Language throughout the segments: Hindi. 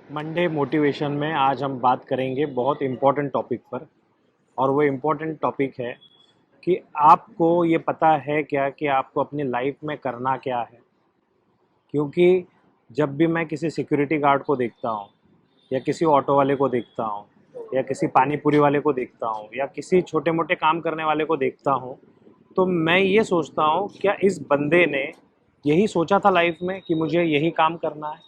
मंडे मोटिवेशन में आज हम बात करेंगे बहुत इम्पोर्टेंट टॉपिक पर। और वो इम्पोर्टेंट टॉपिक है कि आपको ये पता है क्या कि आपको अपनी लाइफ में करना क्या है। क्योंकि जब भी मैं किसी सिक्योरिटी गार्ड को देखता हूँ या किसी ऑटो वाले को देखता हूँ या किसी पानी पूरी वाले को देखता हूँ या किसी छोटे मोटे काम करने वाले को देखता हूँ, तो मैं ये सोचता हूँ क्या इस बंदे ने यही सोचा था लाइफ में कि मुझे यही काम करना है।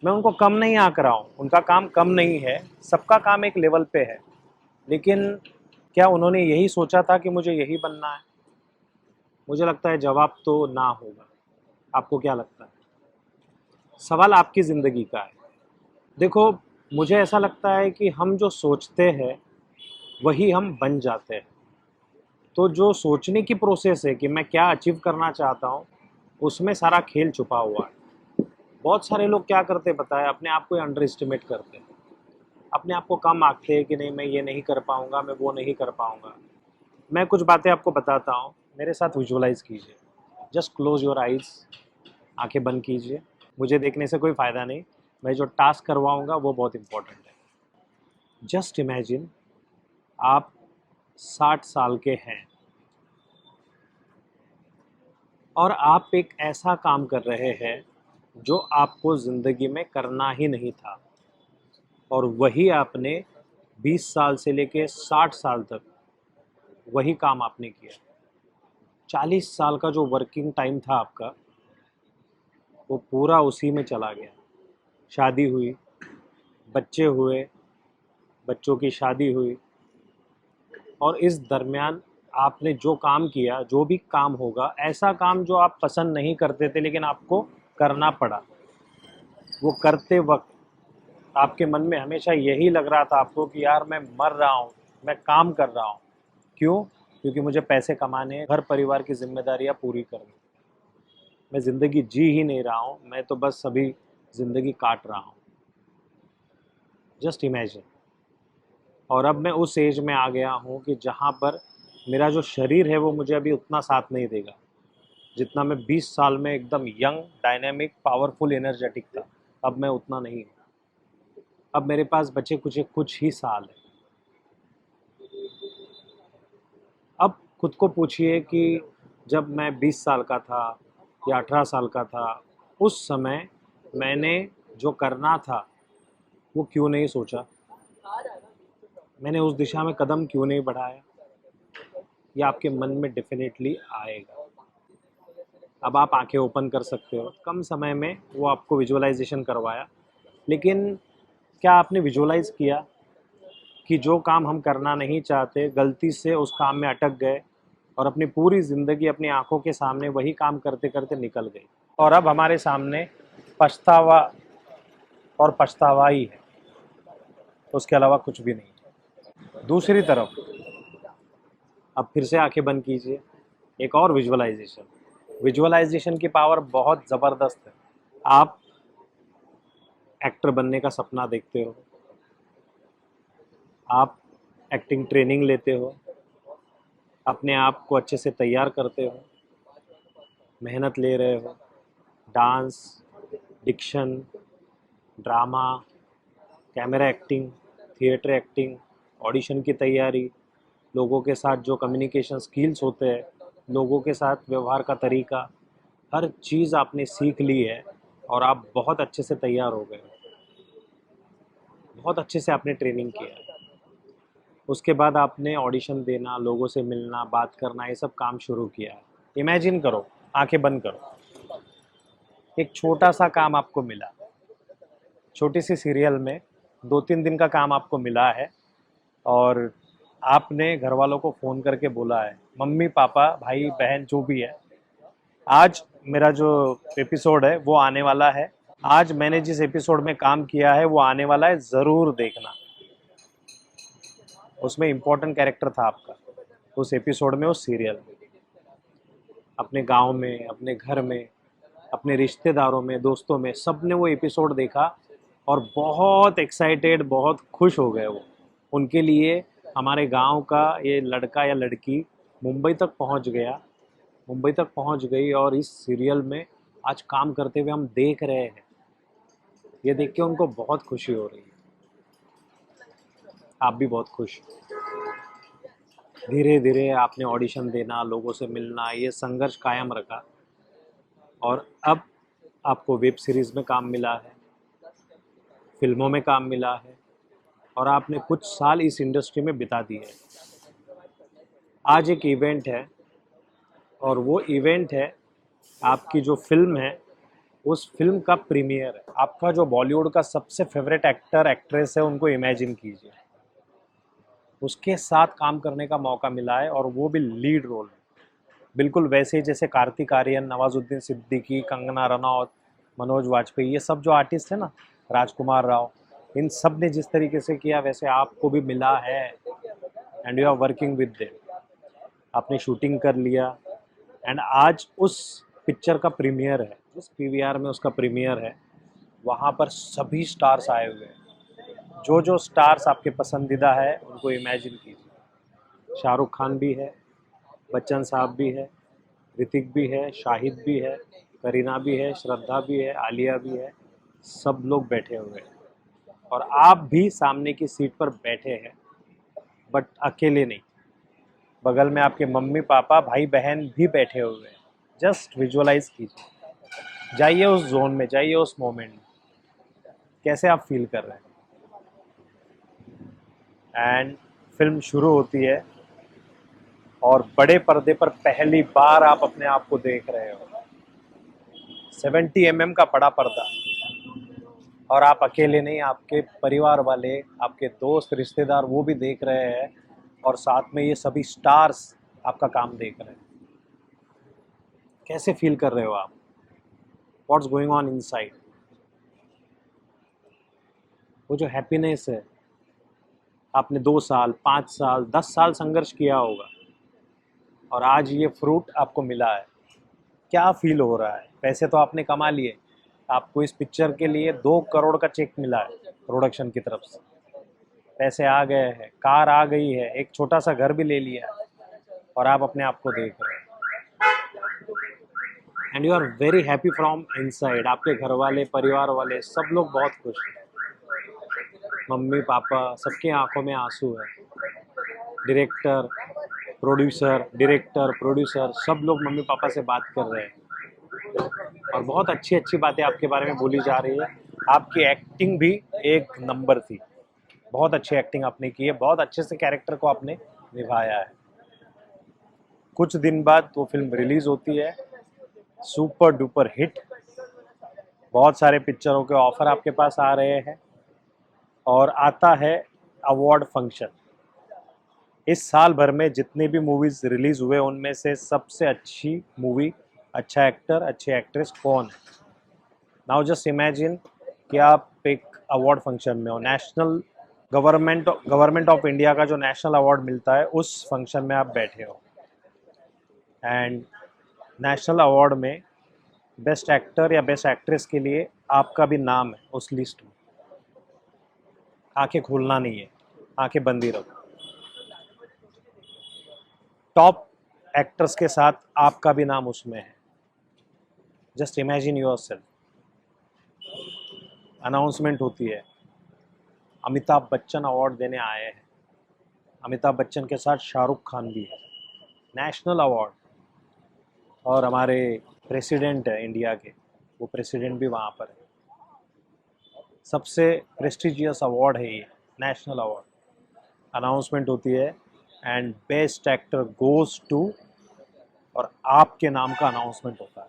मैं उनको कम नहीं आंक रहा हूँ, उनका काम कम नहीं है, सबका काम एक लेवल पे है। लेकिन क्या उन्होंने यही सोचा था कि मुझे यही बनना है? मुझे लगता है जवाब तो ना होगा। आपको क्या लगता है? सवाल आपकी ज़िंदगी का है। देखो, मुझे ऐसा लगता है कि हम जो सोचते हैं वही हम बन जाते हैं। तो जो सोचने की प्रोसेस है कि मैं क्या अचीव करना चाहता हूँ, उसमें सारा खेल छुपा हुआ है। बहुत सारे लोग क्या करते हैं पता है, अपने आप को अंडर एस्टिमेट करते हैं, अपने आप को कम आंकते हैं कि नहीं मैं ये नहीं कर पाऊंगा, मैं वो नहीं कर पाऊंगा। मैं कुछ बातें आपको बताता हूँ, मेरे साथ विजुअलाइज कीजिए। जस्ट क्लोज योर आइज, आंखें बंद कीजिए। मुझे देखने से कोई फ़ायदा नहीं, मैं जो टास्क करवाऊंगा वो बहुत इंपॉर्टेंट है। जस्ट इमेजिन आप 60 साल के हैं और आप एक ऐसा काम कर रहे हैं जो आपको ज़िंदगी में करना ही नहीं था, और वही आपने 20 साल से लेके 60 साल तक वही काम आपने किया। 40 साल का जो वर्किंग टाइम था आपका, वो पूरा उसी में चला गया। शादी हुई, बच्चे हुए, बच्चों की शादी हुई, और इस दरमियान आपने जो काम किया, जो भी काम होगा, ऐसा काम जो आप पसंद नहीं करते थे लेकिन आपको करना पड़ा, वो करते वक्त आपके मन में हमेशा यही लग रहा था आपको कि यार मैं मर रहा हूँ, मैं काम कर रहा हूँ। क्यों? क्योंकि मुझे पैसे कमाने हैं, घर परिवार की जिम्मेदारियाँ पूरी करनी। मैं ज़िंदगी जी ही नहीं रहा हूँ, मैं तो बस अभी ज़िंदगी काट रहा हूँ। Just imagine. और अब मैं उस एज में आ गया हूँ कि जहाँ पर मेरा जो शरीर है वो मुझे अभी उतना साथ नहीं देगा जितना मैं 20 साल में एकदम यंग, डायनेमिक, पावरफुल, एनर्जेटिक था। अब मैं उतना नहीं हूँ। अब मेरे पास बचे कुछ ही साल है। अब खुद को पूछिए कि जब मैं 20 साल का था या 18 साल का था, उस समय मैंने जो करना था वो क्यों नहीं सोचा? मैंने उस दिशा में कदम क्यों नहीं बढ़ाया? ये आपके मन में डेफिनेटली आएगा। अब आप आंखें ओपन कर सकते हो। कम समय में वो आपको विजुअलाइजेशन करवाया, लेकिन क्या आपने विजुअलाइज किया कि जो काम हम करना नहीं चाहते, गलती से उस काम में अटक गए और अपनी पूरी ज़िंदगी अपनी आंखों के सामने वही काम करते करते निकल गई, और अब हमारे सामने पछतावा और पछतावा ही है, उसके अलावा कुछ भी नहीं। दूसरी तरफ अब फिर से आंखें बंद कीजिए। एक और विजुअलाइजेशन। विजुअलाइजेशन की पावर बहुत ज़बरदस्त है। आप एक्टर बनने का सपना देखते हो, आप एक्टिंग ट्रेनिंग लेते हो, अपने आप को अच्छे से तैयार करते हो, मेहनत ले रहे हो, dance, diction, drama, camera acting, theatre acting, audition की तैयारी, लोगों के साथ जो कम्युनिकेशन स्किल्स होते हैं, लोगों के साथ व्यवहार का तरीका, हर चीज़ आपने सीख ली है और आप बहुत अच्छे से तैयार हो गए हो। बहुत अच्छे से आपने ट्रेनिंग किया है। उसके बाद आपने ऑडिशन देना, लोगों से मिलना, बात करना, ये सब काम शुरू किया है। इमेजिन करो, आंखें बंद करो, एक छोटा सा काम आपको मिला, छोटी सी सीरियल में 2-3 दिन का काम आपको मिला है, और आपने घर वालों को फ़ोन करके बोला है, मम्मी पापा भाई बहन जो भी है, आज मेरा जो एपिसोड है वो आने वाला है, आज मैंने जिस एपिसोड में काम किया है वो आने वाला है, ज़रूर देखना। उसमें इम्पोर्टेंट कैरेक्टर था आपका, उस एपिसोड में, उस सीरियल में। अपने गांव में, अपने घर में, अपने रिश्तेदारों में, दोस्तों में, सब ने वो एपिसोड देखा और बहुत एक्साइटेड, बहुत खुश हो गए वो। उनके लिए हमारे गांव का ये लड़का या लड़की मुंबई तक पहुंच गया, मुंबई तक पहुंच गई, और इस सीरियल में आज काम करते हुए हम देख रहे हैं। ये देख के उनको बहुत खुशी हो रही है, आप भी बहुत खुश। धीरे धीरे आपने ऑडिशन देना, लोगों से मिलना, ये संघर्ष कायम रखा और अब आपको वेब सीरीज़ में काम मिला है, फिल्मों में काम मिला है और आपने कुछ साल इस इंडस्ट्री में बिता दिए हैं। आज एक इवेंट है और वो इवेंट है आपकी जो फिल्म है, उस फिल्म का प्रीमियर है। आपका जो बॉलीवुड का सबसे फेवरेट एक्टर एक्ट्रेस है, उनको इमेजिन कीजिए, उसके साथ काम करने का मौका मिला है और वो भी लीड रोल में। बिल्कुल वैसे ही जैसे कार्तिक आर्यन, नवाजुद्दीन सिद्दीकी, कंगना रनौत, मनोज वाजपेयी, ये सब जो आर्टिस्ट है ना, राजकुमार राव, इन सब ने जिस तरीके से किया वैसे आपको भी मिला है and you are working with them. आपने शूटिंग कर लिया एंड आज उस पिक्चर का प्रीमियर है, जिस पीवीआर में उसका प्रीमियर है, वहाँ पर सभी स्टार्स आए हुए हैं। जो जो स्टार्स आपके पसंदीदा है उनको इमेजिन कीजिए। शाहरुख खान भी है, बच्चन साहब भी है, ऋतिक भी है, शाहिद भी है, करीना भी है, श्रद्धा भी है, आलिया भी है, सब लोग बैठे हुए हैं और आप भी सामने की सीट पर बैठे हैं, बट अकेले नहीं। बगल में आपके मम्मी पापा भाई बहन भी बैठे हुए हैं। जस्ट विजुअलाइज कीजिए, जाइए उस जोन में, जाइए उस मोमेंट में, कैसे आप फील कर रहे हैं। एंड फिल्म शुरू होती है और बड़े पर्दे पर पहली बार आप अपने आप को देख रहे हो, 70 का बड़ा पर्दा, और आप अकेले नहीं, आपके परिवार वाले, आपके दोस्त रिश्तेदार वो भी देख रहे हैं और साथ में ये सभी स्टार्स आपका काम देख रहे हैं। कैसे फील कर रहे हो आप, व्हाट्स गोइंग ऑन इनसाइड। वो जो हैप्पीनेस है, आपने 2 साल, 5 साल, 10 साल संघर्ष किया होगा और आज ये फ्रूट आपको मिला है। क्या फील हो रहा है। पैसे तो आपने कमा लिए, आपको इस पिक्चर के लिए 2 करोड़ का चेक मिला है प्रोडक्शन की तरफ से, पैसे आ गए हैं, कार आ गई है, एक छोटा सा घर भी ले लिया है और आप अपने आप को देख रहे हैं and you are very happy from inside. आपके घर वाले, परिवार वाले, सब लोग बहुत खुश हैं, मम्मी पापा, सबकी आंखों में आंसू है। डायरेक्टर, प्रोड्यूसर सब लोग मम्मी पापा से बात कर रहे हैं और बहुत अच्छी अच्छी बातें आपके बारे में बोली जा रही है। आपकी एक्टिंग भी एक नंबर थी, बहुत अच्छी एक्टिंग आपने की है, बहुत अच्छे से कैरेक्टर को आपने निभाया है। कुछ दिन बाद वो फिल्म रिलीज होती है, सुपर डुपर हिट, बहुत सारे पिक्चरों के ऑफर आपके पास आ रहे हैं और आता है अवार्ड फंक्शन। इस साल भर में जितनी भी मूवीज रिलीज हुए उनमें से सबसे अच्छी मूवी, अच्छा एक्टर, अच्छी एक्ट्रेस कौन है। नाउ जस्ट इमेजिन कि आप एक अवार्ड फंक्शन में हो, नेशनल गवर्नमेंट ऑफ इंडिया का जो नेशनल अवार्ड मिलता है उस फंक्शन में आप बैठे हो एंड नेशनल अवार्ड में बेस्ट एक्टर या बेस्ट एक्ट्रेस के लिए आपका भी नाम है उस लिस्ट में। आंखें खोलना नहीं है, आंखें बंद ही रखो। टॉप एक्टर्स के साथ आपका भी नाम उसमें है। Just imagine yourself. अनाउंसमेंट होती है, अमिताभ बच्चन अवार्ड देने आए हैं, अमिताभ बच्चन के साथ शाहरुख खान भी है, नेशनल अवार्ड, और हमारे प्रेसिडेंट है इंडिया के, वो प्रेसिडेंट भी वहाँ पर है। सबसे प्रेस्टिजियस अवार्ड है ये, नेशनल अवार्ड। अनाउंसमेंट होती है and best actor goes to, और आपके नाम का अनाउंसमेंट होता है।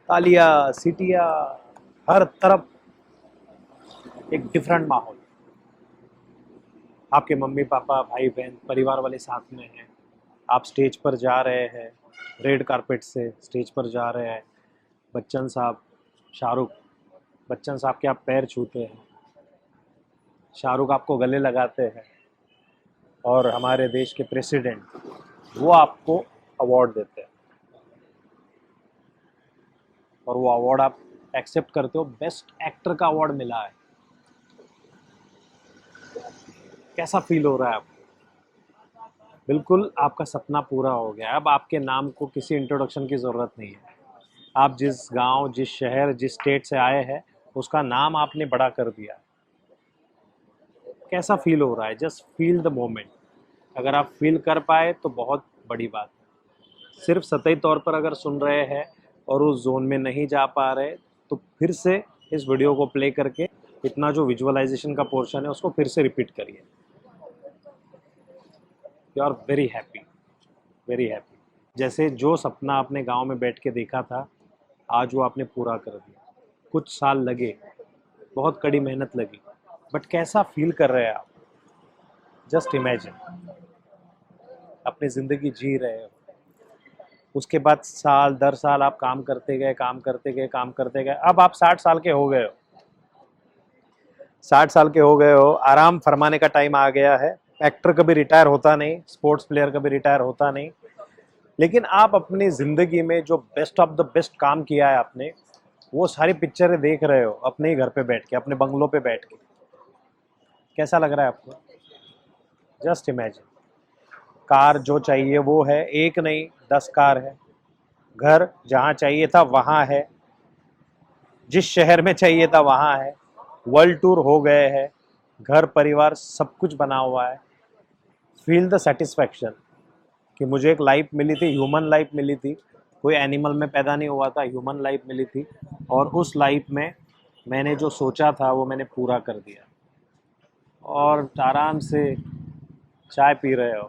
तालियां, सीटियां, हर तरफ एक डिफरेंट माहौल। आपके मम्मी पापा, भाई बहन, परिवार वाले साथ में हैं, आप स्टेज पर जा रहे हैं, रेड कारपेट से स्टेज पर जा रहे हैं, बच्चन साहब, शाहरुख, बच्चन साहब के आप पैर छूते हैं, शाहरुख आपको गले लगाते हैं और हमारे देश के प्रेसिडेंट वो आपको अवार्ड देते हैं और वो अवार्ड आप एक्सेप्ट करते हो। बेस्ट एक्टर का अवार्ड मिला है, कैसा फील हो रहा है आपको। बिल्कुल आपका सपना पूरा हो गया, अब आपके नाम को किसी इंट्रोडक्शन की ज़रूरत नहीं है। आप जिस गांव, जिस शहर, जिस स्टेट से आए हैं, उसका नाम आपने बड़ा कर दिया। कैसा फील हो रहा है? Just feel the moment. अगर आप फील कर पाए तो बहुत बड़ी बात है। सिर्फ सतही तौर पर अगर सुन रहे हैं और उस जोन में नहीं जा पा रहे, तो फिर से इस वीडियो को प्ले करके इतना जो विजुअलाइजेशन का पोर्शन है उसको फिर से रिपीट करिए। You are very happy, very happy. जैसे जो सपना आपने गांव में बैठ के देखा था, आज वो आपने पूरा कर दिया। कुछ साल लगे, बहुत कड़ी मेहनत लगी, बट कैसा फील कर रहे हैं आप? जस्ट इमेजिन, अपनी ज़िंदगी जी रहे हो। उसके बाद साल दर साल आप काम करते गए, काम करते गए, काम करते गए। अब आप 60 साल के हो गए हो। 60 साल के हो गए हो, आराम फरमाने का टाइम आ गया है। एक्टर कभी रिटायर होता नहीं, स्पोर्ट्स प्लेयर कभी रिटायर होता नहीं, लेकिन आप अपनी ज़िंदगी में जो बेस्ट ऑफ द बेस्ट काम किया है आपने, वो सारी पिक्चरें देख रहे हो अपने ही घर पे बैठ के, अपने बंगलों पे बैठ के। कैसा लग रहा है आपको? Just imagine. कार जो चाहिए वो है, एक नहीं 10 कार है। घर जहाँ चाहिए था वहाँ है, जिस शहर में चाहिए था वहाँ है। वर्ल्ड टूर हो गए हैं, घर परिवार सब कुछ बना हुआ है। फील द सेटिस्फैक्शन कि मुझे एक लाइफ मिली थी, ह्यूमन लाइफ मिली थी। कोई एनिमल में पैदा नहीं हुआ था, ह्यूमन लाइफ मिली थी। और उस लाइफ में मैंने जो सोचा था वो मैंने पूरा कर दिया। और आराम से चाय पी रहे हो,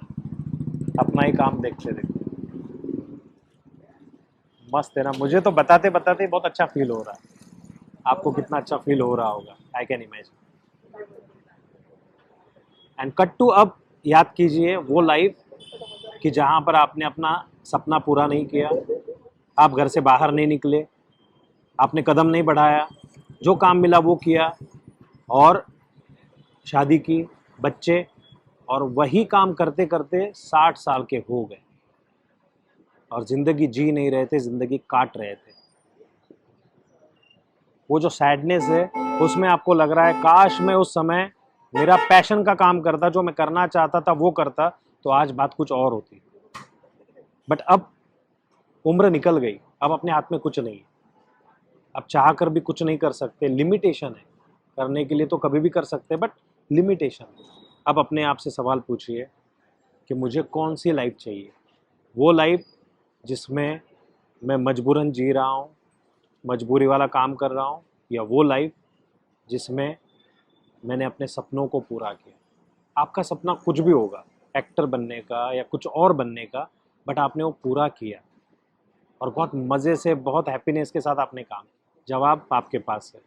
अपना ही काम देखते देखते। मस्त है ना? मुझे तो बताते बताते बहुत अच्छा फील हो रहा है। आपको कितना अच्छा फील हो रहा होगा, I can imagine. And cut to अब याद कीजिए वो लाइफ कि जहाँ पर आपने अपना सपना पूरा नहीं किया, आप घर से बाहर नहीं निकले, आपने कदम नहीं बढ़ाया, जो काम मिला वो किया, और शादी की, बच्चे, और वही काम करते करते 60 साल के हो गए और ज़िंदगी जी नहीं रहे थे, ज़िंदगी काट रहे थे। वो जो सैडनेस है उसमें आपको लग रहा है काश मैं उस समय मेरा पैशन का काम करता, जो मैं करना चाहता था वो करता, तो आज बात कुछ और होती। बट अब उम्र निकल गई, अब अपने हाथ में कुछ नहीं है। अब चाह कर भी कुछ नहीं कर सकते, लिमिटेशन है। करने के लिए तो कभी भी कर सकते हैं, बट लिमिटेशन है। अब अपने आप से सवाल पूछिए कि मुझे कौन सी लाइफ चाहिए? वो लाइफ जिसमें मैं मजबूरन जी रहा हूँ, मजबूरी वाला काम कर रहा हूँ, या वो लाइफ जिसमें मैंने अपने सपनों को पूरा किया? आपका सपना कुछ भी होगा, एक्टर बनने का या कुछ और बनने का, बट आपने वो पूरा किया और बहुत मज़े से, बहुत हैप्पीनेस के साथ आपने काम। जवाब आपके पास है,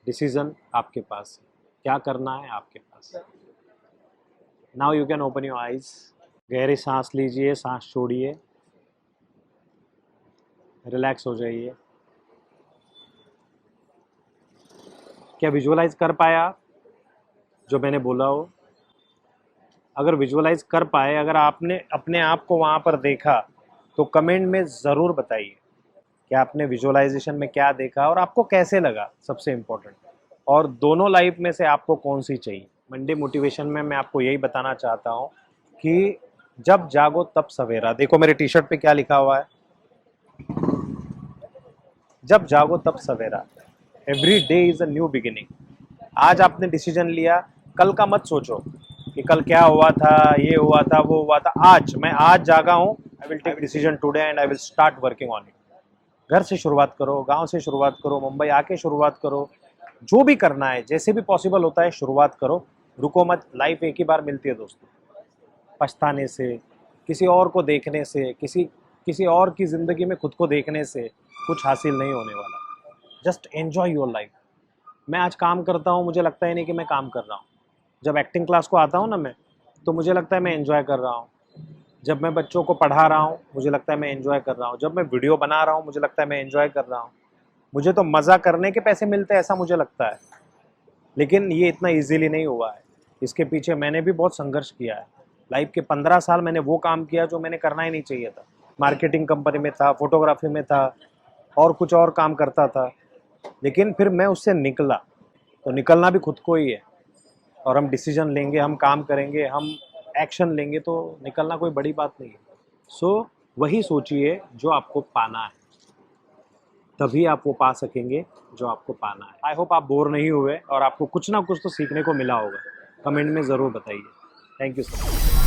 डिसीज़न आपके पास है, क्या करना है आपके पास है। Now you can open your eyes. गहरी सांस लीजिए, सांस छोड़िए, रिलैक्स हो जाइए। क्या विजुअलाइज कर पाया आप जो मैंने बोला हो? अगर विजुअलाइज कर पाए, अगर आपने अपने आप को वहाँ पर देखा, तो कमेंट में ज़रूर बताइए कि आपने विजुअलाइजेशन में क्या देखा और आपको कैसे लगा, सबसे इम्पोर्टेंट। और दोनों लाइफ में से आपको कौन सी चाहिए? मंडे मोटिवेशन में मैं आपको यही बताना चाहता हूँ कि जब जागो तब सवेरा। देखो मेरे टी शर्ट पे क्या लिखा हुआ है, जब जागो तब सवेरा। Every day is a new beginning. आज आपने डिसीजन लिया, कल का मत सोचो कि कल क्या हुआ था, ये हुआ था, वो हुआ था। आज जागा हूँ, I will take decision today and I will start working on it. घर से शुरुआत करो, गांव से शुरुआत करो, मुंबई आके शुरुआत करो, जो भी करना है, जैसे भी पॉसिबल होता है शुरुआत करो। रुको मत, लाइफ एक ही बार मिलती है दोस्तों। पछताने से, किसी और को देखने से, किसी किसी और की ज़िंदगी में खुद को देखने से कुछ हासिल नहीं होने वाला। Just enjoy your life. मैं आज काम करता हूँ, मुझे लगता ही नहीं कि मैं काम कर रहा हूँ। जब एक्टिंग क्लास को आता हूँ ना मैं, तो मुझे लगता है मैं एंजॉय कर रहा हूँ। जब मैं बच्चों को पढ़ा रहा हूँ, मुझे लगता है मैं एंजॉय कर रहा हूँ। जब मैं वीडियो बना रहा हूँ, मुझे लगता है मैं एंजॉय कर रहा हूँ। मुझे तो मज़ा करने के पैसे मिलते हैं, ऐसा मुझे लगता है। लेकिन ये इतना ईजीली नहीं हुआ है, इसके पीछे मैंने भी बहुत संघर्ष किया है। लाइफ के 15 साल मैंने वो काम किया जो मैंने करना ही नहीं चाहिए था। मार्केटिंग कंपनी में था, फोटोग्राफी में था, और कुछ और काम करता था, लेकिन फिर मैं उससे निकला। तो निकलना भी खुद को ही है, और हम डिसीजन लेंगे, हम काम करेंगे, हम एक्शन लेंगे, तो निकलना कोई बड़ी बात नहीं है। सो वही सोचिए जो आपको पाना है। तभी आप वो पा सकेंगे जो आपको पाना है। आई होप आप बोर नहीं हुए और आपको कुछ ना कुछ तो सीखने को मिला होगा। कमेंट में ज़रूर बताइए। Thank you so much.